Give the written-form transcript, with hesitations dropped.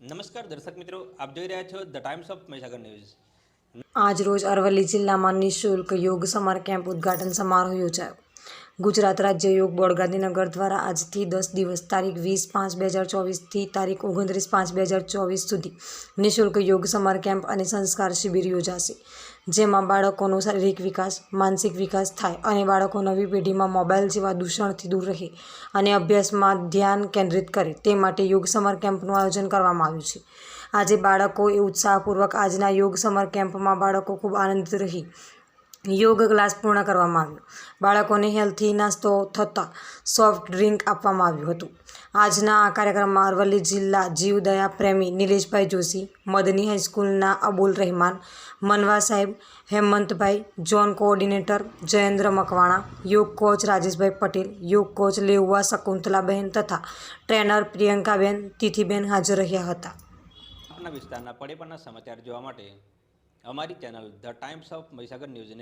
નમસ્કાર દર્શક મિત્રો, આપ જોઈ રહ્યા છો the Times of Mahisagar news. આજ રોજ અરવલ્લી જિલ્લામાં નિઃશુલ્ક યોગ સમર કેમ્પ ઉદ્ઘાટન સમારોહ યોજાયો। ગુજરાત રાજ્ય યોગ બોર્ડ ગાંધીનગર દ્વારા આજથી 10 દિવસ તારીખ 20/5/2024 થી તારીખ 29/5/2024 સુધી નિઃશુલ્ક યોગ સમર કેમ્પ અને સંસ્કાર શિબિર યોજાશે, જેમાં બાળકોનો શારીરિક વિકાસ, માનસિક વિકાસ થાય અને બાળકો નવી પેઢીમાં મોબાઈલ જેવા દૂષણથી દૂર રહે અને અભ્યાસમાં ધ્યાન કેન્દ્રિત કરે તે માટે યોગ સમર કેમ્પનું આયોજન કરવામાં આવ્યું છે। આજે બાળકોએ ઉત્સાહપૂર્વક આજના યોગ સમર કેમ્પમાં બાળકો ખૂબ આનંદિત રહી યોગ ક્લાસ પૂર્ણ કરવામાં આવ્યો। બાળકોને હેલ્થી નાસ્તો થતા સોફ્ટ ડ્રિંક આપવામાં આવ્યું હતું। આજના આ કાર્યક્રમમાં અરવલ્લી જિલ્લા જીવદયા પ્રેમી નિલેશભાઈ જોશી, મદની હાઈસ્કૂલના અબુલ રહેમાન, મનવા સાહેબ, હેમંતભાઈ, ઝોન કોઓર્ડિનેટર જયેન્દ્ર મકવાણા, યોગ કોચ રાજેશભાઈ પટેલ, યોગ કોચ લેઉવા શકુંતલાબેન તથા ટ્રેનર પ્રિયંકાબેન તિથિબેન હાજર રહ્યા હતા। આપના વિસ્તારના પડે પડના સમાચાર જોવા માટે અમારી channel the Times of Mahisagar ન્યૂઝને